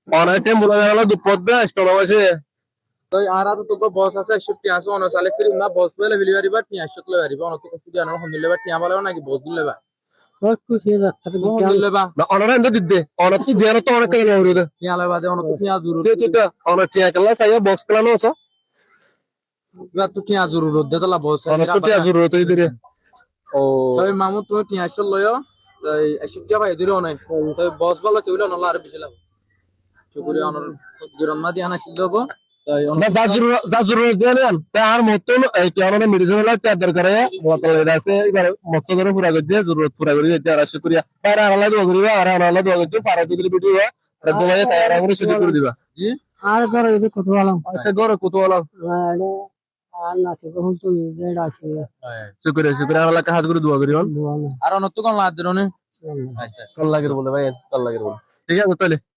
অনেকে মনে গেল দুপদ দেয় স্টল আছে তো আর তো তো বস আছে 61 আছে অন সালে ফিরি না বস বলে বিলি পারিবা 300 লই পারিবা অন তো কিছু জানো হন দিলে বা টিয়া বলে নাকি বস দিলে বা বহুত খুশি রাস্তাতে হন দিলে বা না অনারা এন্ড দিতে অনার তো দেয়ার তো অনেক টাকা নেওয়া হইলো টিয়া লই বাদে অন তো টিয়া জরুরত তো অনার টিয়া কেলা চাই বক্স কেলা আছে বা তো টিয়া জরুরত দে তোলা বস অনার তো টিয়া জরুরত হই দিরে ও তো মামু তুমি 300 লইও এই 80 ভাই দিলো নাই তো বস বলে তুইলো নলা আর বেশি লাভ চুকুরি অনর গিরম্মা দি আনা সিদ্ধ গো তাই না যা জরুরত দেন তার মতন এই কেন মেডিসিন হলো তার দরকার মত আছে এবারে মত করে পুরা করে দিয়ে জরুরত পুরা করে দিতে আর শুকরিয়া তার আলাদা দোয়া করিবা আর আলাদা দোয়া করতে পারা দিলে ভিডিও আর দোয়া তার করে শুরু করে দিবা জি আর করে যদি কত ভালো আচ্ছা গরো কত হলো আর না তো হুম তো যেটা আছে শুকরিয়া আল্লাহ কাজ করে দোয়া করিও আর অন তো কোন লাদ দিরনে আচ্ছা আল্লাহ লাগে বলে ভাই আল্লাহ লাগে বলে ঠিক আছে তাহলে